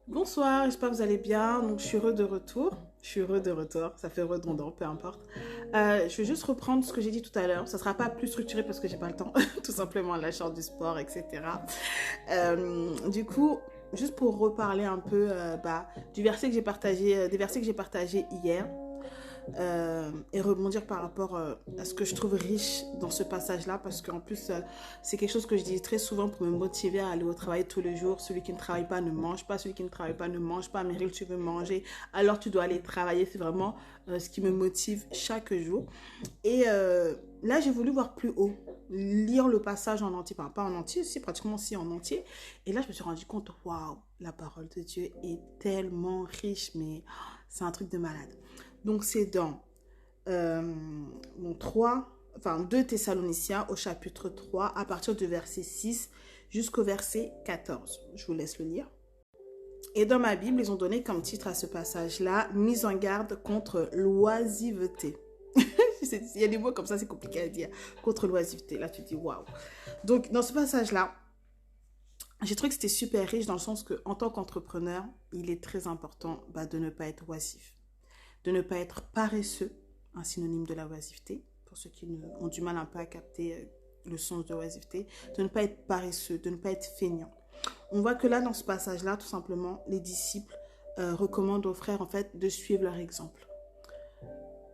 Bonsoir, j'espère que vous allez bien. Donc, je suis heureux de retour. Je suis heureux de retour, ça fait redondant, peu importe. Je vais juste reprendre ce que j'ai dit tout à l'heure. Ça ne sera pas plus structuré parce que j'ai pas le temps, tout simplement, la charte du sport, etc. Du coup, juste pour reparler un peu du verset que j'ai partagé, des versets que j'ai partagés hier. Et rebondir par rapport à ce que je trouve riche dans ce passage-là, parce qu'en plus, c'est quelque chose que je dis très souvent pour me motiver à aller au travail tous les jours. Celui qui ne travaille pas ne mange pas, celui qui ne travaille pas ne mange pas. Meryl, tu veux manger, alors tu dois aller travailler. C'est vraiment ce qui me motive chaque jour. Et là, j'ai voulu voir plus haut, lire le passage en entier, enfin pas en entier, si pratiquement si en entier. Et là, je me suis rendu compte, waouh, la parole de Dieu est tellement riche, mais c'est un truc de malade. Donc c'est dans 2 Thessaloniciens au chapitre 3 à partir du verset 6 jusqu'au verset 14. Je vous laisse le lire. Et dans ma Bible, ils ont donné comme titre à ce passage-là, mise en garde contre l'oisiveté. Il y a des mots comme ça, c'est compliqué à dire. Contre l'oisiveté. Là, tu te dis waouh. Donc, dans ce passage-là, j'ai trouvé que c'était super riche dans le sens qu'en tant qu'entrepreneur, il est très important de ne pas être oisif, de ne pas être paresseux, un synonyme de la oisiveté, pour ceux qui ont du mal un peu à capter le sens de oisiveté, de ne pas être paresseux, de ne pas être feignant. On voit que là, dans ce passage-là, tout simplement, les disciples recommandent aux frères, en fait, de suivre leur exemple.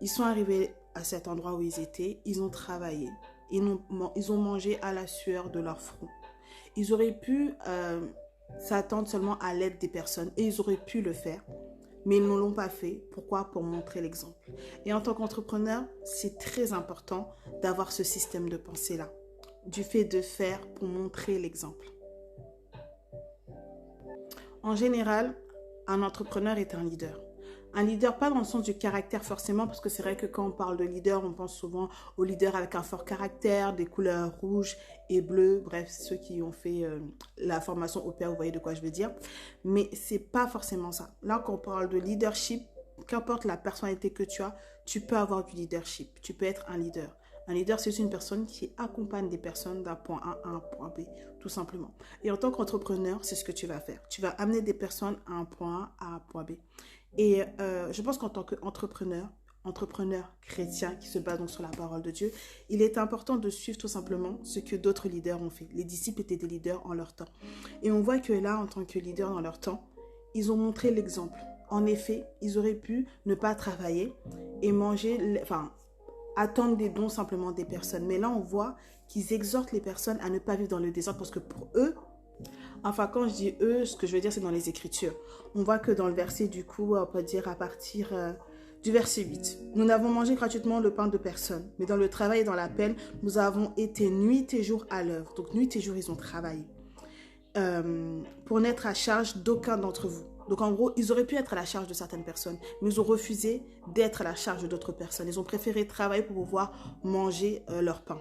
Ils sont arrivés à cet endroit où ils étaient, ils ont travaillé, ils ont mangé à la sueur de leur front. Ils auraient pu s'attendre seulement à l'aide des personnes, et ils auraient pu le faire, mais ils ne l'ont pas fait. Pourquoi? Pour montrer l'exemple. Et en tant qu'entrepreneur, c'est très important d'avoir ce système de pensée-là, du fait de faire pour montrer l'exemple. En général, un entrepreneur est un leader. Un leader, pas dans le sens du caractère forcément, parce que c'est vrai que quand on parle de leader, on pense souvent au leader avec un fort caractère, des couleurs rouges et bleues, bref, ceux qui ont fait la formation au pair, vous voyez de quoi je veux dire. Mais c'est pas forcément ça. Là, quand on parle de leadership, qu'importe la personnalité que tu as, tu peux avoir du leadership, tu peux être un leader. Un leader, c'est une personne qui accompagne des personnes d'un point A à un point B, tout simplement. Et en tant qu'entrepreneur, c'est ce que tu vas faire. Tu vas amener des personnes à un point A à un point B. Et je pense qu'en tant qu'entrepreneur, entrepreneur chrétien qui se base donc sur la parole de Dieu, il est important de suivre tout simplement ce que d'autres leaders ont fait. Les disciples étaient des leaders en leur temps. Et on voit que là, en tant que leaders dans leur temps, ils ont montré l'exemple. En effet, ils auraient pu ne pas travailler et manger, attendre des dons simplement des personnes. Mais là, on voit qu'ils exhortent les personnes à ne pas vivre dans le désordre parce que pour eux, enfin, quand je dis eux, ce que je veux dire, c'est dans les Écritures. On voit que dans le verset, du coup, on peut dire à partir du verset 8. Nous n'avons mangé gratuitement le pain de personne, mais dans le travail et dans la peine, nous avons été nuit et jour à l'œuvre. Donc, nuit et jour, ils ont travaillé. Pour n'être à charge d'aucun d'entre vous. Donc, en gros, ils auraient pu être à la charge de certaines personnes, mais ils ont refusé d'être à la charge d'autres personnes. Ils ont préféré travailler pour pouvoir manger leur pain.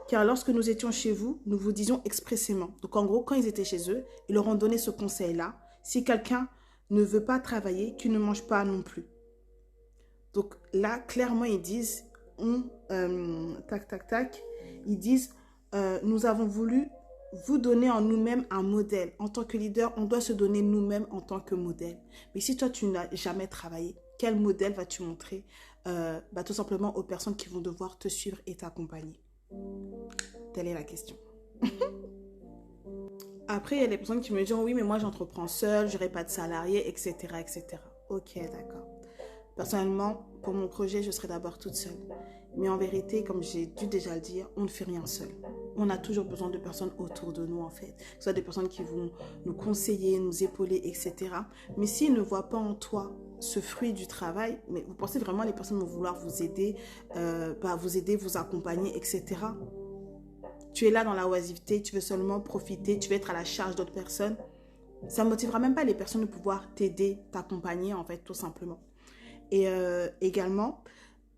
Car lorsque nous étions chez vous, nous vous disions expressément. Donc en gros, quand ils étaient chez eux, ils leur ont donné ce conseil-là. Si quelqu'un ne veut pas travailler, qu'il ne mange pas non plus. Donc là, clairement, ils disent, ils disent, nous avons voulu vous donner en nous-mêmes un modèle. En tant que leader, on doit se donner nous-mêmes en tant que modèle. Mais si toi, tu n'as jamais travaillé, quel modèle vas-tu montrer tout simplement aux personnes qui vont devoir te suivre et t'accompagner? Telle est la question. Après, il y a des personnes qui me disent oui, mais moi j'entreprends seule, je n'aurai pas de salarié, etc., etc. Ok, d'accord. Personnellement, pour mon projet, je serai d'abord toute seule. Mais en vérité, comme j'ai dû déjà le dire, on ne fait rien seul. On a toujours besoin de personnes autour de nous, en fait. Que ce soit des personnes qui vont nous conseiller, nous épauler, etc. Mais s'ils ne voient pas en toi ce fruit du travail, mais vous pensez vraiment que les personnes vont vouloir vous aider, vous accompagner, etc. Tu es là dans la oisiveté, tu veux seulement profiter, tu veux être à la charge d'autres personnes. Ça ne motivera même pas les personnes de pouvoir t'aider, t'accompagner, en fait, tout simplement. Et également,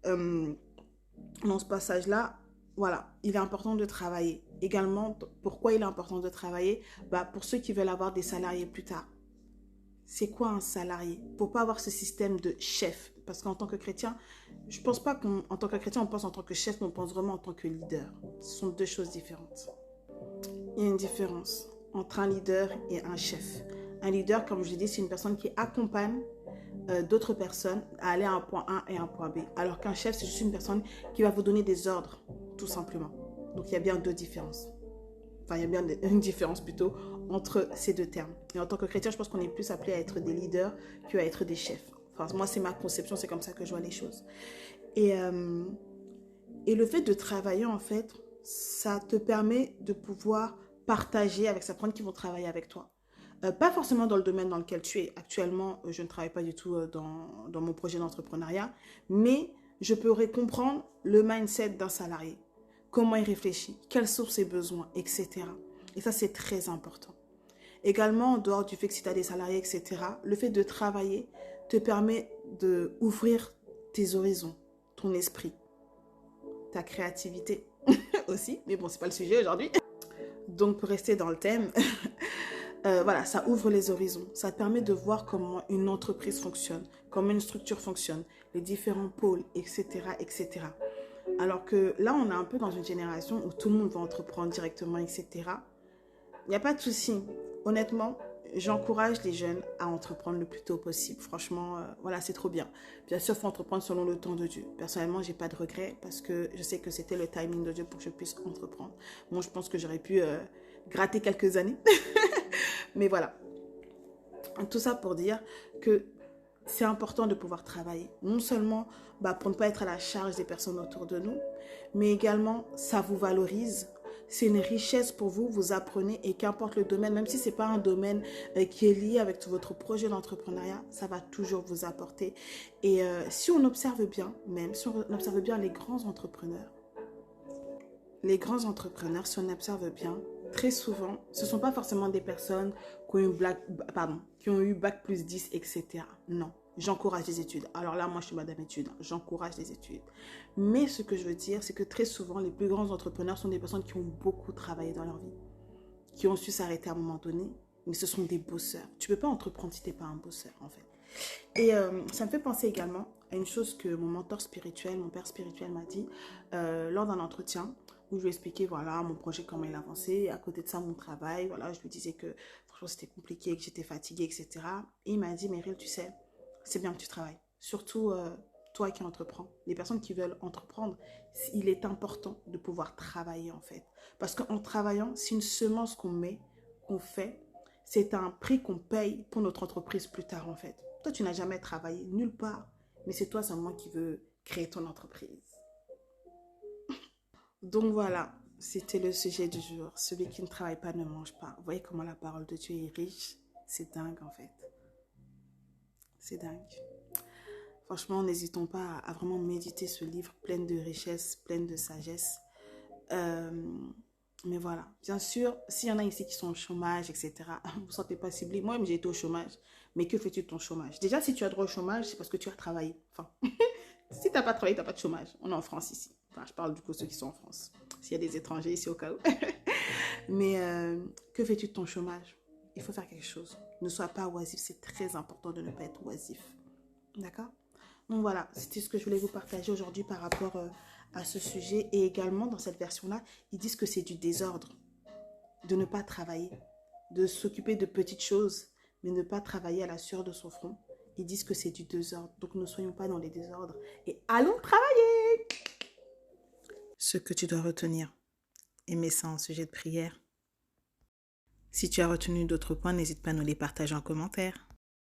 dans ce passage-là, voilà, il est important de travailler. Également, pourquoi il est important de travailler? Pour ceux qui veulent avoir des salariés plus tard. C'est quoi un salarié? Pour pas avoir ce système de chef. Parce qu'en tant que chrétien, je pense pas qu'en tant que chrétien, on pense en tant que chef, mais on pense vraiment en tant que leader. Ce sont deux choses différentes. Il y a une différence entre un leader et un chef. Un leader, comme je l'ai dit, c'est une personne qui accompagne d'autres personnes à aller à un point A et un point B. Alors qu'un chef, c'est juste une personne qui va vous donner des ordres, tout simplement. Donc, il y a bien deux différences. Enfin, il y a bien une différence plutôt entre ces deux termes. Et en tant que chrétien, je pense qu'on est plus appelé à être des leaders qu'à être des chefs. Enfin, moi, c'est ma conception, c'est comme ça que je vois les choses. Et le fait de travailler, en fait, ça te permet de pouvoir partager avec ces personnes qui vont travailler avec toi. Pas forcément dans le domaine dans lequel tu es. Actuellement, je ne travaille pas du tout dans mon projet d'entrepreneuriat, mais je pourrais comprendre le mindset d'un salarié. Comment il réfléchit, quels sont ses besoins, etc. Et ça, c'est très important. Également, en dehors du fait que si tu as des salariés, etc., le fait de travailler te permet d'ouvrir tes horizons, ton esprit, ta créativité aussi. Mais bon, c'est pas le sujet aujourd'hui. Donc, pour rester dans le thème, voilà, ça ouvre les horizons. Ça te permet de voir comment une entreprise fonctionne, comment une structure fonctionne, les différents pôles, etc., etc. Alors que là, on est un peu dans une génération où tout le monde va entreprendre directement, etc. Il n'y a pas de souci. Honnêtement, j'encourage les jeunes à entreprendre le plus tôt possible. Franchement, voilà, c'est trop bien. Bien sûr, il faut entreprendre selon le temps de Dieu. Personnellement, je n'ai pas de regrets parce que je sais que c'était le timing de Dieu pour que je puisse entreprendre. Moi, je pense que j'aurais pu gratter quelques années. Mais voilà. Tout ça pour dire que c'est important de pouvoir travailler. Non seulement pour ne pas être à la charge des personnes autour de nous, mais également ça vous valorise. C'est une richesse pour vous, vous apprenez et qu'importe le domaine, même si ce n'est pas un domaine qui est lié avec votre projet d'entrepreneuriat, ça va toujours vous apporter. Et si on observe bien, même si on observe bien les grands entrepreneurs, si on observe bien, très souvent, ce ne sont pas forcément des personnes qui ont eu bac plus 10, etc. Non, j'encourage les études. Alors là, moi, je suis madame études, j'encourage les études. Mais ce que je veux dire, c'est que très souvent, les plus grands entrepreneurs sont des personnes qui ont beaucoup travaillé dans leur vie, qui ont su s'arrêter à un moment donné, mais ce sont des bosseurs. Tu ne peux pas entreprendre si tu n'es pas un bosseur, en fait. Et ça me fait penser également à une chose que mon mentor spirituel, mon père spirituel m'a dit lors d'un entretien où je lui expliquais, voilà, mon projet, comment il avançait, et à côté de ça, mon travail, voilà, je lui disais que franchement, c'était compliqué, que j'étais fatiguée, etc. Et il m'a dit, Meryl, tu sais, c'est bien que tu travailles. Surtout, toi qui entreprends. Les personnes qui veulent entreprendre, il est important de pouvoir travailler, en fait. Parce qu'en travaillant, c'est une semence qu'on met, qu'on fait, c'est un prix qu'on paye pour notre entreprise plus tard, en fait. Toi, tu n'as jamais travaillé nulle part, mais c'est toi seulement qui veux créer ton entreprise. Donc voilà, c'était le sujet du jour. Celui qui ne travaille pas ne mange pas. Vous voyez comment la parole de Dieu est riche? C'est dingue en fait. C'est dingue. Franchement, n'hésitons pas à vraiment méditer ce livre plein de richesse, plein de sagesse. Mais voilà, bien sûr, s'il y en a ici qui sont au chômage, etc., vous ne sentez pas ciblé. Moi-même, j'ai été au chômage. Mais que fais-tu de ton chômage? Déjà, si tu as droit au chômage, c'est parce que tu as travaillé. Enfin, si tu n'as pas travaillé, tu n'as pas de chômage. On est en France ici. Enfin, je parle du coup de ceux qui sont en France. S'il y a des étrangers ici au cas où. Mais que fais-tu de ton chômage? Il faut faire quelque chose. Ne sois pas oisif. C'est très important de ne pas être oisif. D'accord? Donc voilà, c'était ce que je voulais vous partager aujourd'hui par rapport à ce sujet. Et également, dans cette version-là, ils disent que c'est du désordre. De ne pas travailler. De s'occuper de petites choses, mais ne pas travailler à la sueur de son front. Ils disent que c'est du désordre. Donc ne soyons pas dans les désordres. Et allons travailler! Ce que tu dois retenir. Aimer ça en sujet de prière. Si tu as retenu d'autres points, n'hésite pas à nous les partager en commentaire.